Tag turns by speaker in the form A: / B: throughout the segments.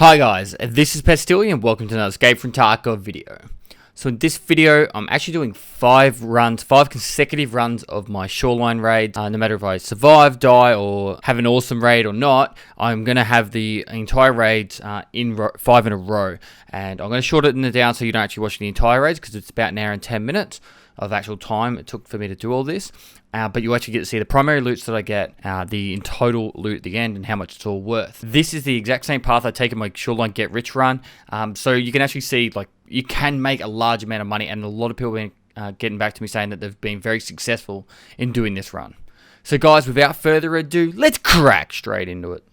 A: Hi guys, this is Pestily and welcome to another Escape from Tarkov video. So in this video, I'm actually doing 5 consecutive runs of my Shoreline raid. No matter if I survive, die, or have an awesome raid or not, I'm going to have the entire raids in 5 in a row. And I'm going to shorten it down so you don't actually watch the entire raids because it's about an hour and 10 minutes of actual time it took for me to do all this. But you actually get to see the primary loots that I get, the in total loot at the end, and how much it's all worth. This is the exact same path I take in my Shoreline Get Rich run. So you can actually see, like, you can make a large amount of money, and a lot of people have been getting back to me saying that they've been very successful in doing this run. So guys, without further ado, let's crack straight into it.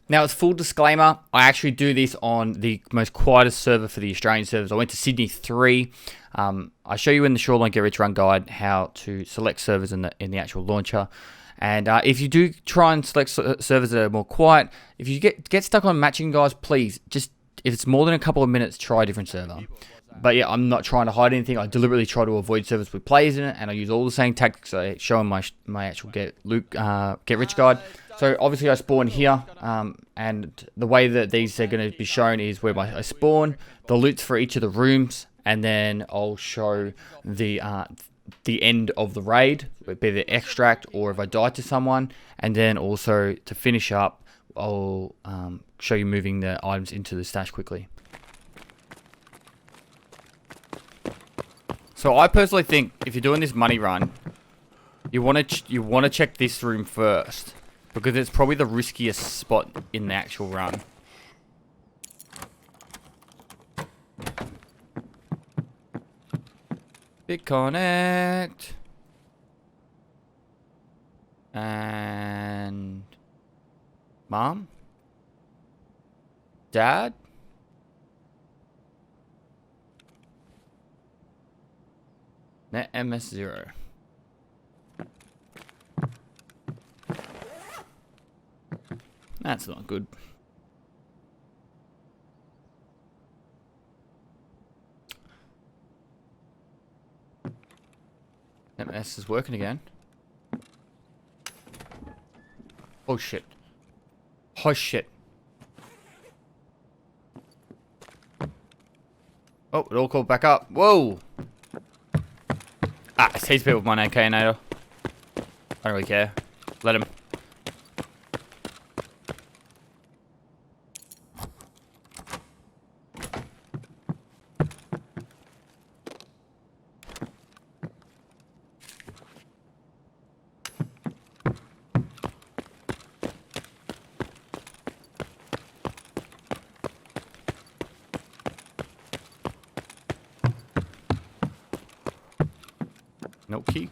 A: Now, as full disclaimer, I actually do this on the most quietest server for the Australian servers. I went to Sydney 3. I show you in the Shoreline Get Rich Run guide how to select servers in the actual launcher. And if you do try and select servers that are more quiet, if you get stuck on matching, guys, please, just, if it's more than a couple of minutes, try a different server. But yeah, I'm not trying to hide anything. I deliberately try to avoid servers with players in it, and I use all the same tactics I show in my actual Get Rich guide. So obviously I spawn here, and the way that these are going to be shown is where I spawn, the loots for each of the rooms, and then I'll show the end of the raid, be the extract or if I die to someone, and then also to finish up, I'll show you moving the items into the stash quickly. So I personally think if you're doing this money run, you want to check this room first, because it's probably the riskiest spot in the actual run. Big connect. And Mom? Dad? Net MS0. That's not good. MS is working again. Oh shit. Oh shit. Oh, it all called back up. Whoa! Ah, it's people with my AK-nator. I don't really care. Let him. No key.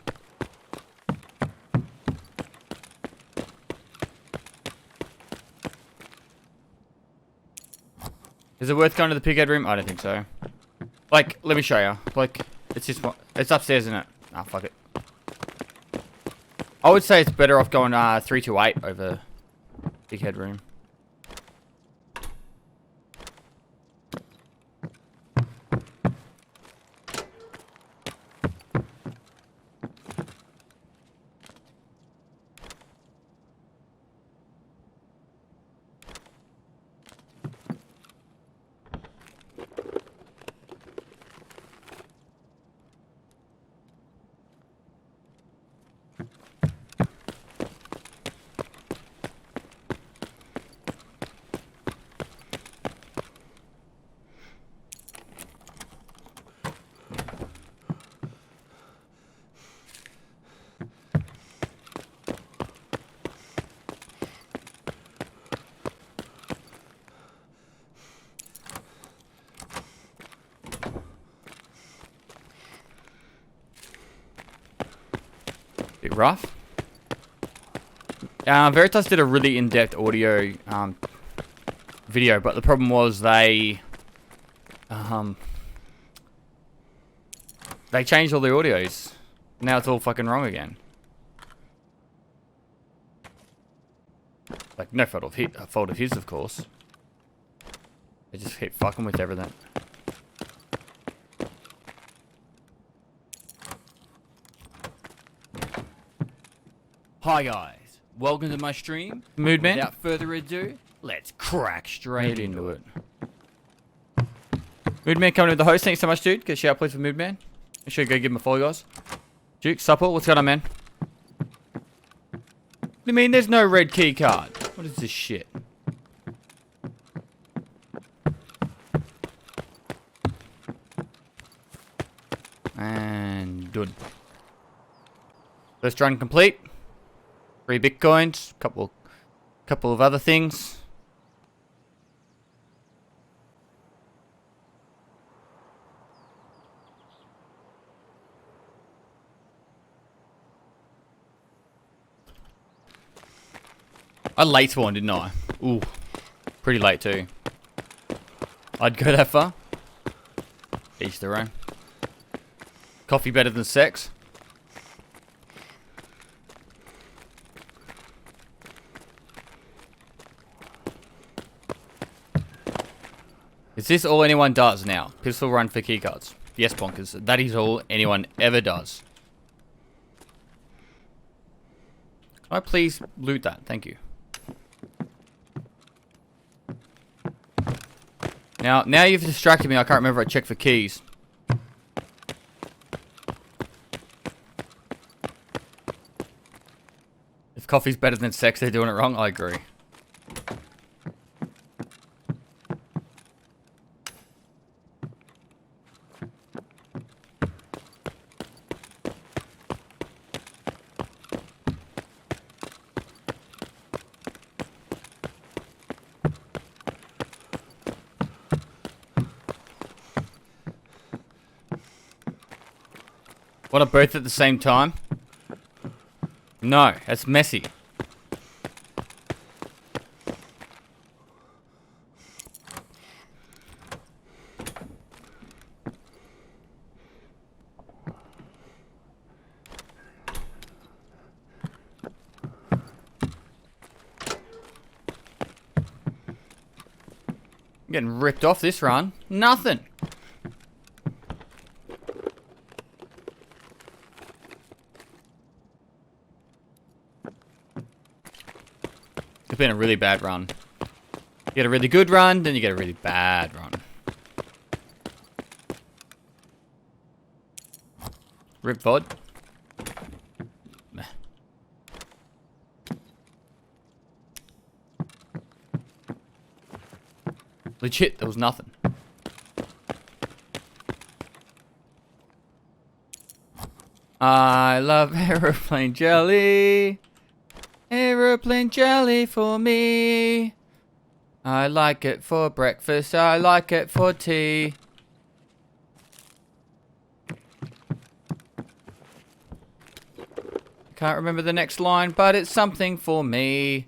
A: Is it worth going to the pighead room? I don't think so. Like, let me show you. Like, it's just it's upstairs, isn't it? Ah, fuck it. I would say it's better off going 328 over pighead room. Bit rough. Veritas did a really in-depth audio video, but the problem was they changed all the audios. Now it's all fucking wrong again. Like, no fault of his, of course. They just keep fucking with everything. Hi guys, welcome to my stream. SmooothBrain. Without further ado, let's crack straight into it. Moodman coming in with the host. Thanks so much, dude. Get a shout please for Moodman. Make sure you go give him a follow, guys. Duke, supple, what's going on, man? What do you mean there's no red key card? What is this shit? And done. First run complete. 3 bitcoins. Couple of other things. I late spawned, didn't I? Ooh, pretty late too. I'd go that far. Each their own. Coffee better than sex. Is this all anyone does now? Pistol run for keycards. Yes, bonkers. That is all anyone ever does. Can I please loot that? Thank you. Now you've distracted me. I can't remember. I checked for keys. If coffee's better than sex, they're doing it wrong. I agree. What, are both at the same time? No, that's messy. I'm getting ripped off this run. Nothing. It's been a really bad run. You get a really good run, then you get a really bad run. Rip VOD. Meh. Legit, there was nothing. I love aeroplane jelly. Aeroplane jelly for me. I like it for breakfast. I like it for tea. Can't remember the next line, but it's something for me.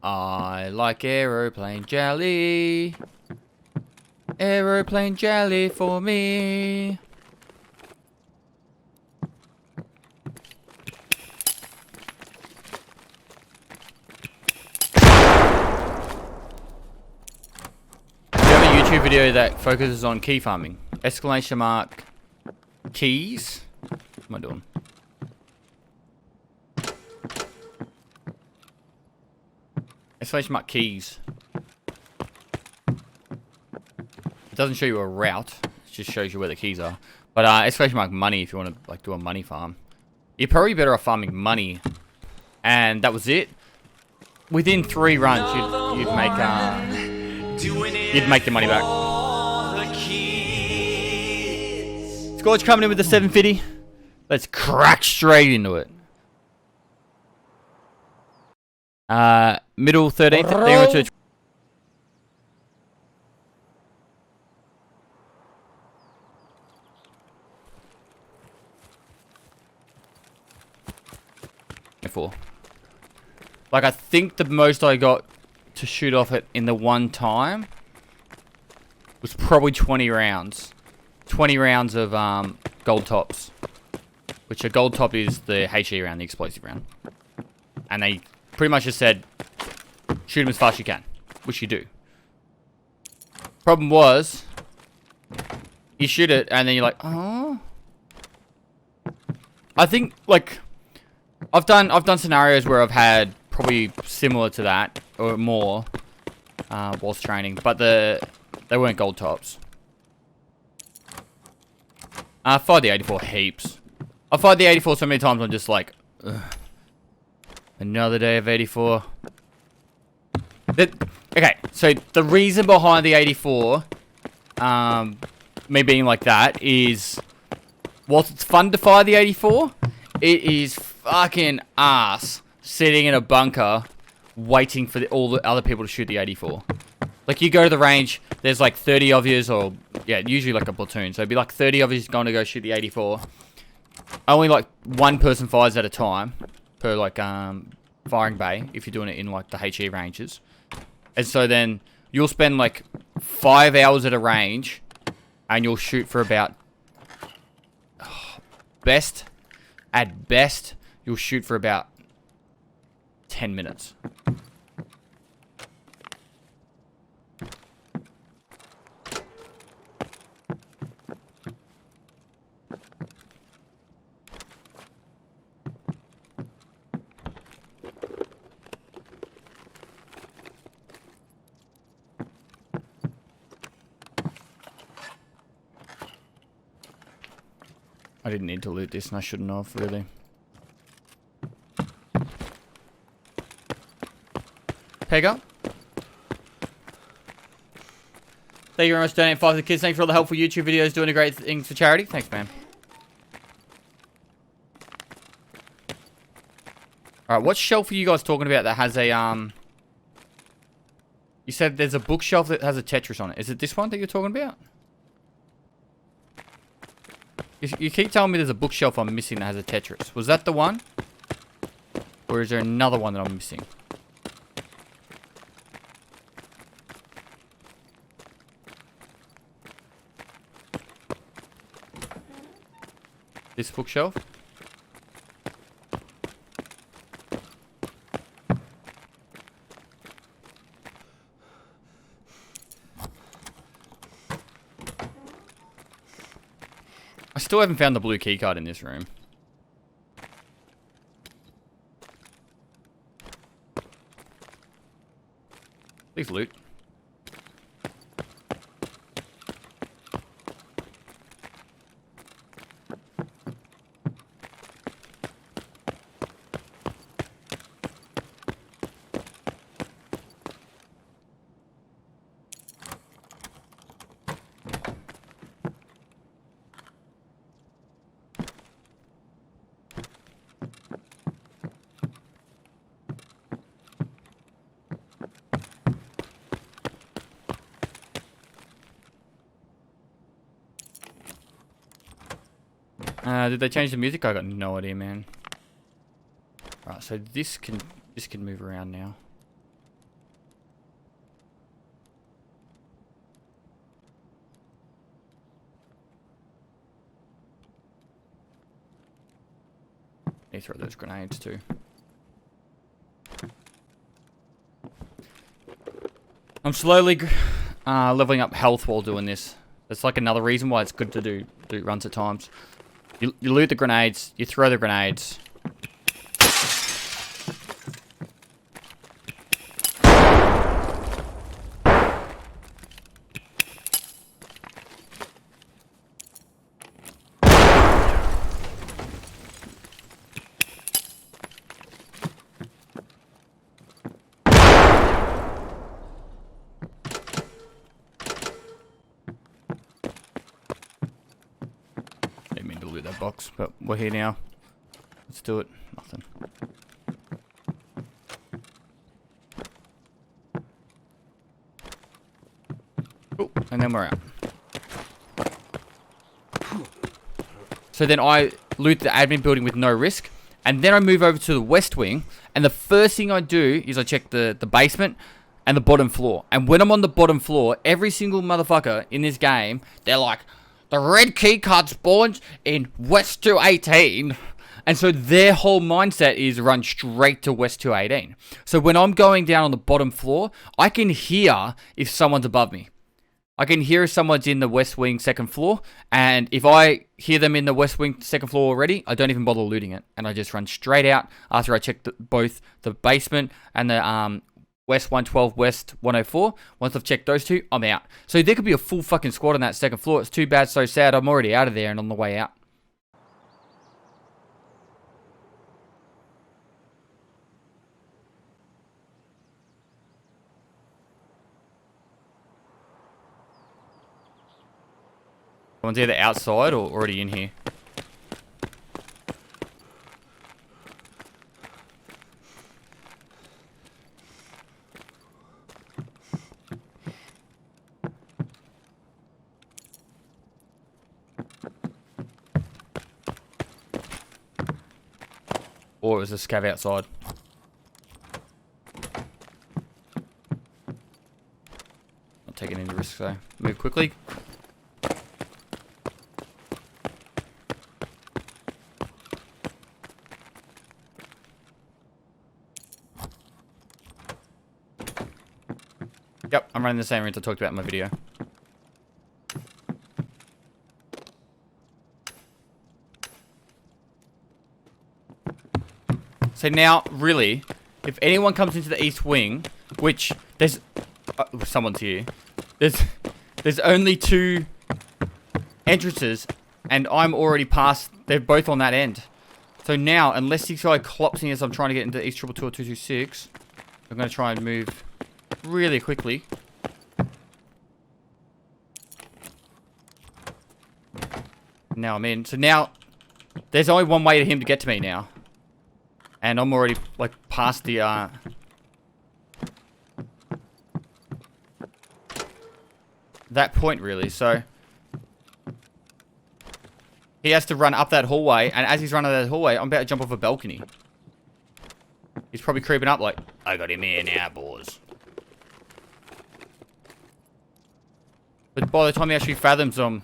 A: I like aeroplane jelly. Aeroplane jelly for me. YouTube video that focuses on key farming. Exclamation mark keys. What am I doing? Exclamation mark keys. It doesn't show you a route. It just shows you where the keys are. But exclamation mark money if you want to like do a money farm. You're probably better off farming money. And that was it. Within 3 runs, you'd make the money back. Scorch coming in with the 750. Let's crack straight into it. Middle 13th. Like I think the most I got to shoot off it in the one time was probably 20 rounds. 20 rounds of gold tops. Which a gold top is the HE round, the explosive round. And they pretty much just said, shoot them as fast as you can. Which you do. Problem was, you shoot it and then you're like, oh. I think, like, I've done scenarios where I've had probably similar to that, or more, whilst training. But they weren't gold tops. I fired the 84 heaps. I fired the 84 so many times I'm just like, ugh. Another day of 84. Okay, so the reason behind the 84, me being like that, is whilst it's fun to fire the 84, it is fucking ass sitting in a bunker waiting for all the other people to shoot the 84. Like, you go to the range, there's like 30 of yous, or, yeah, usually like a platoon. So it'd be like 30 of yous going to go shoot the 84. Only like one person fires at a time per like firing bay if you're doing it in like the HE ranges. And so then you'll spend like 5 hours at a range and you'll shoot for about at best you'll shoot for about 10 minutes. I didn't need to loot this, and I shouldn't have, really. Pega. Thank you very much for donating 5 to the kids. Thanks for all the helpful YouTube videos, doing a great thing for charity. Thanks, man. Alright, what shelf are you guys talking about that has a, You said there's a bookshelf that has a Tetris on it. Is it this one that you're talking about? You keep telling me there's a bookshelf I'm missing that has a Tetris. Was that the one? Or is there another one that I'm missing? This bookshelf? I still haven't found the blue keycard in this room. Please loot. Did they change the music? I got no idea, man. Right, so this can move around now. Need to throw those grenades too. I'm slowly leveling up health while doing this. That's like another reason why it's good to do runs at times. You loot the grenades, you throw the grenades. That box, but we're here now. Let's do it. Nothing. Oh, and then we're out. So then I loot the admin building with no risk, and then I move over to the west wing, and the first thing I do is I check the basement and the bottom floor. And when I'm on the bottom floor, every single motherfucker in this game, they're like, the red keycard spawns in West 218. And so their whole mindset is run straight to West 218. So when I'm going down on the bottom floor, I can hear if someone's above me. I can hear if someone's in the west wing second floor. And if I hear them in the west wing second floor already, I don't even bother looting it. And I just run straight out after I check both the basement and the West 112, West 104. Once I've checked those two, I'm out. So there could be a full fucking squad on that second floor. It's too bad, so sad. I'm already out of there and on the way out. One's either outside or already in here. Or it was a scav outside. Not taking any risks though. Move quickly. Yep, I'm running the same route I talked about in my video. So now, really, if anyone comes into the east wing, which there's someone's here. There's only 2 entrances, and I'm already past. They're both on that end. So now, unless this guy clops me as I'm trying to get into East 222 or 226, I'm going to try and move really quickly. Now I'm in. So now, there's only one way to him to get to me now. And I'm already, like, past the, that point, really. So, he has to run up that hallway. And as he's running that hallway, I'm about to jump off a balcony. He's probably creeping up like, I got him here now, boys. But by the time he actually fathoms them...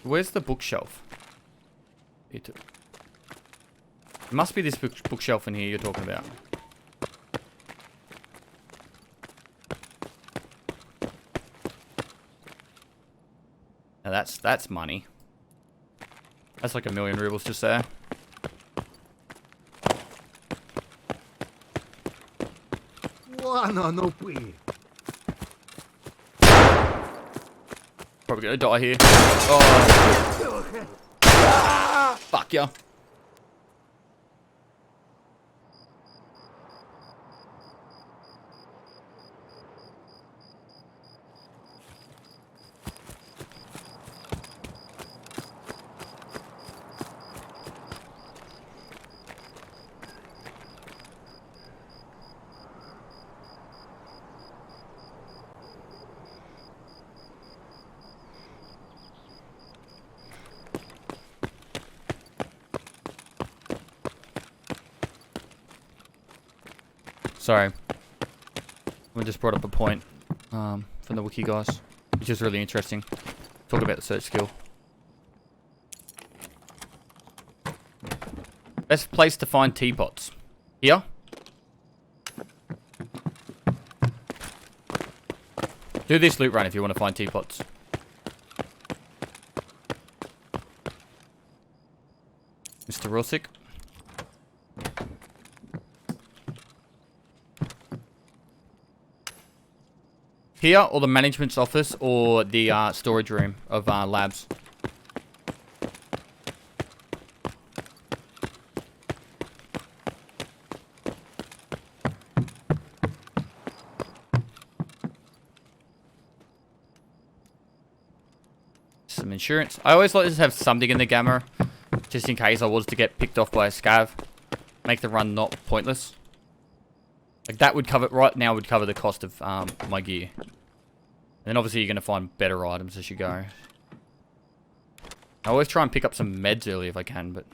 A: Where's the bookshelf? It must be this bookshelf in here you're talking about. Now that's money. That's like 1,000,000 rubles just there. Probably gonna die here. Oh. Fuck ya. Sorry. We just brought up a point from the wiki guys, which is really interesting. Talk about the search skill. Best place to find teapots. Here. Do this loot run if you want to find teapots. Mr. Rosick. Here, or the management's office, or the storage room of labs. Some insurance. I always like to have something in the gamma, just in case I was to get picked off by a scav. Make the run not pointless. Like that would cover, right now would cover the cost of my gear. And then obviously you're going to find better items as you go. I always try and pick up some meds early if I can, but...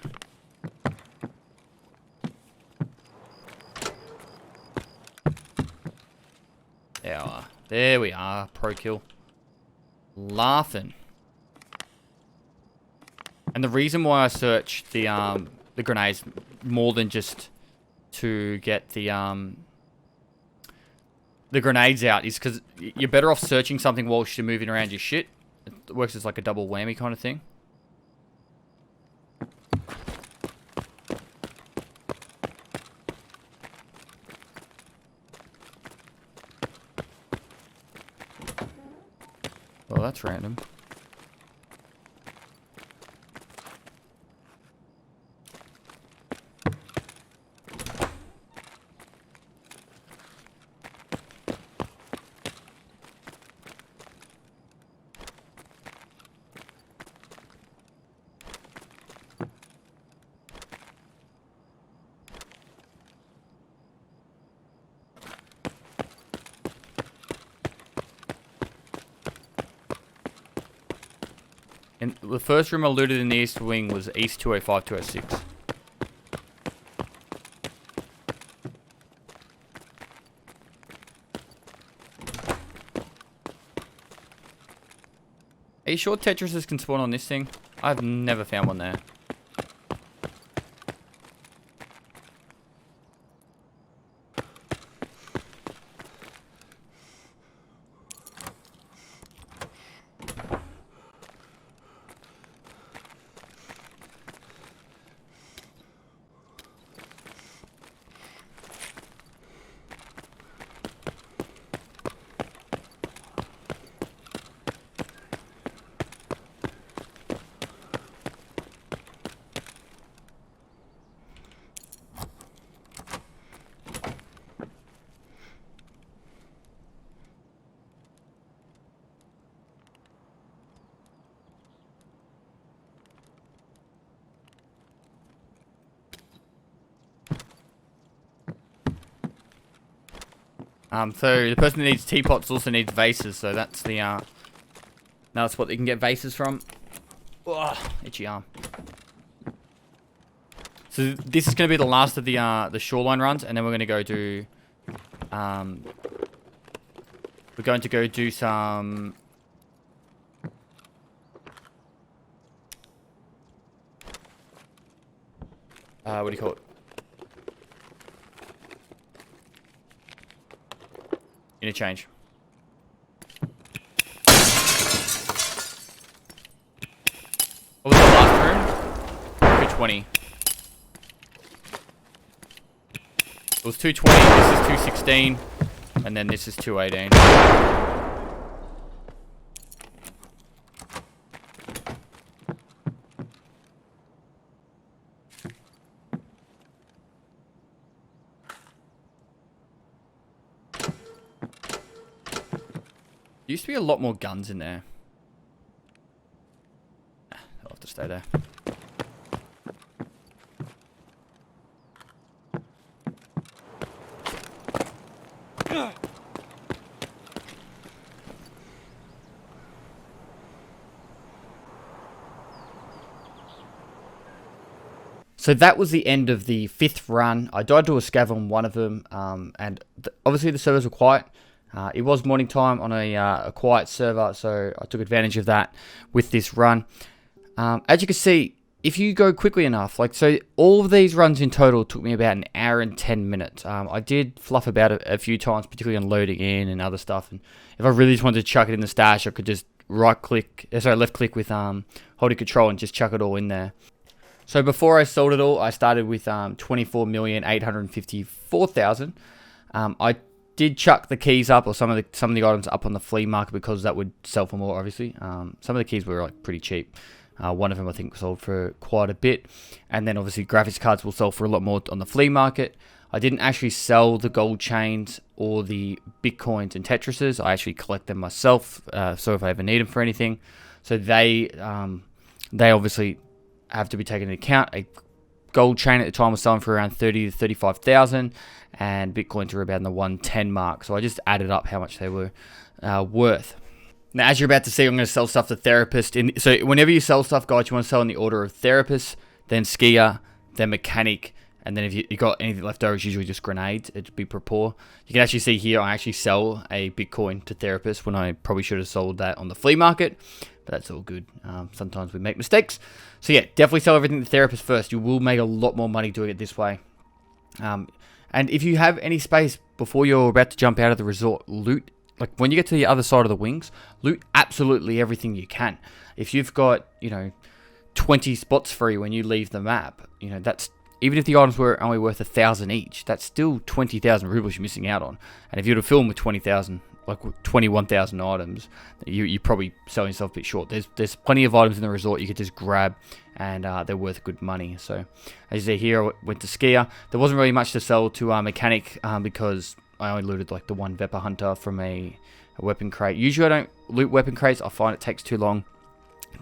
A: There we are. Pro kill. Laughing. And the reason why I searched the grenades more than just to get the grenades out is because you're better off searching something whilst you're moving around your shit. It works as like a double whammy kind of thing. Well, that's random. And the first room I looted in the east wing was East 205, 206. Are you sure Tetrises can spawn on this thing? I've never found one there. So the person that needs teapots also needs vases, so that's the that's what they can get vases from. Ugh, itchy arm. So this is gonna be the last of the shoreline runs, and then we're gonna go do we're going to go do some what do you call it? Interchange. What was the last room? 220. It was 220, this is 216, and then this is 218. There used to be a lot more guns in there. I'll have to stay there. So that was the end of the 5th run. I died to a scav on one of them, and obviously the servers were quiet. It was morning time on a quiet server, so I took advantage of that with this run. As you can see, if you go quickly enough, like, so all of these runs in total took me about an hour and 10 minutes. I did fluff about it a few times, particularly on loading in and other stuff. And if I really just wanted to chuck it in the stash, I could just left click with holding control and just chuck it all in there. So before I sold it all, I started with 24,854,000. I did chuck the keys up, or some of the items up on the flea market, because that would sell for more, obviously. Some of the keys were like pretty cheap. One of them I think sold for quite a bit, and then obviously graphics cards will sell for a lot more on the flea market. I didn't actually sell the gold chains or the bitcoins and tetrises. I actually collect them myself, so if I ever need them for anything. So they obviously have to be taken into account. A gold chain at the time was selling for around 30 to 35,000, and bitcoins were about in the 110 mark. So I just added up how much they were worth. Now, as you're about to see, I'm going to sell stuff to therapist. So whenever you sell stuff, guys, you want to sell in the order of therapist, then skier, then mechanic, and then if you got anything left over, it's usually just grenades. It'd be propor. You can actually see here, I actually sell a Bitcoin to therapist when I probably should have sold that on the flea market. But that's all good. Sometimes we make mistakes. So yeah, definitely sell everything to therapist first. You will make a lot more money doing it this way. And if you have any space before you're about to jump out of the resort, loot. Like when you get to the other side of the wings, loot absolutely everything you can. If you've got, 20 spots free when you leave the map, that's, even if the items were only worth 1,000 each, that's still 20,000 rubles you're missing out on. And if you were to film with 20,000, like 21,000 items, you're probably selling yourself a bit short. There's plenty of items in the resort you could just grab, and they're worth good money. So as you see here, I went to skier. There wasn't really much to sell to mechanic because I only looted like the one Vepper Hunter from a weapon crate. Usually I don't loot weapon crates. I find it takes too long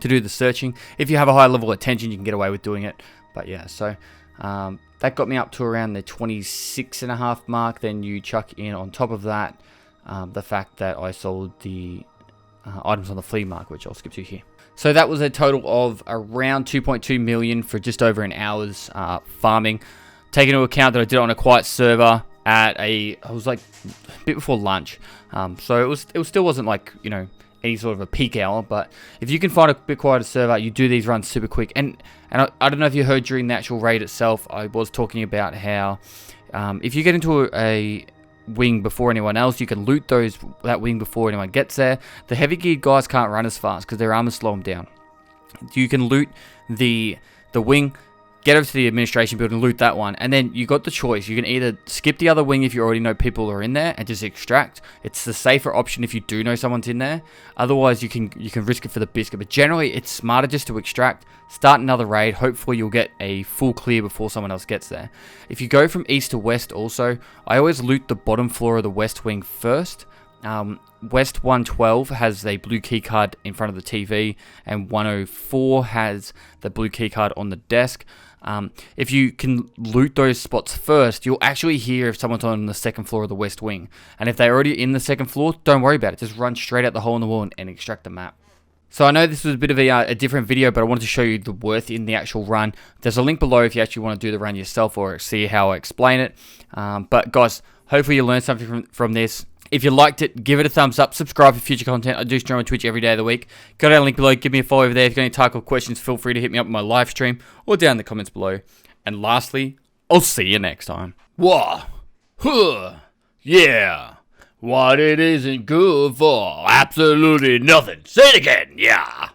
A: to do the searching. If you have a high level of attention, you can get away with doing it. But yeah, so that got me up to around the 26.5 mark. Then you chuck in on top of that the fact that I sold the items on the flea market, which I'll skip to here. So that was a total of around 2.2 million for just over an hour's farming. Taking into account that I did it on a quiet server I was like a bit before lunch. So it still wasn't like, any sort of a peak hour, but if you can find a bit quieter server, you do these runs super quick. And I don't know if you heard during the actual raid itself, I was talking about how if you get into a wing before anyone else, you can loot that wing before anyone gets there. The heavy geared guys can't run as fast because their armor slow them down. You can loot the wing, get over to the administration building, loot that one, and then you got the choice. You can either skip the other wing if you already know people are in there and just extract. It's the safer option if you do know someone's in there. Otherwise, you can risk it for the biscuit. But generally, it's smarter just to extract, start another raid. Hopefully, you'll get a full clear before someone else gets there. If you go from east to west also, I always loot the bottom floor of the west wing first. West 112 has a blue keycard in front of the TV, and 104 has the blue keycard on the desk. If you can loot those spots first, you'll actually hear if someone's on the second floor of the west wing. And if they're already in the second floor, don't worry about it. Just run straight out the hole in the wall and extract the map. So I know this was a bit of a different video, but I wanted to show you the worth in the actual run. There's a link below if you actually want to do the run yourself or see how I explain it. But guys, hopefully you learned something from this. If you liked it, give it a thumbs up. Subscribe for future content. I do stream on Twitch every day of the week. Go down the link below. Give me a follow over there. If you've got any Tarkov questions, feel free to hit me up in my live stream or down in the comments below. And lastly, I'll see you next time. Whoa. Huh. Yeah. What it isn't good for. Absolutely nothing. Say it again. Yeah.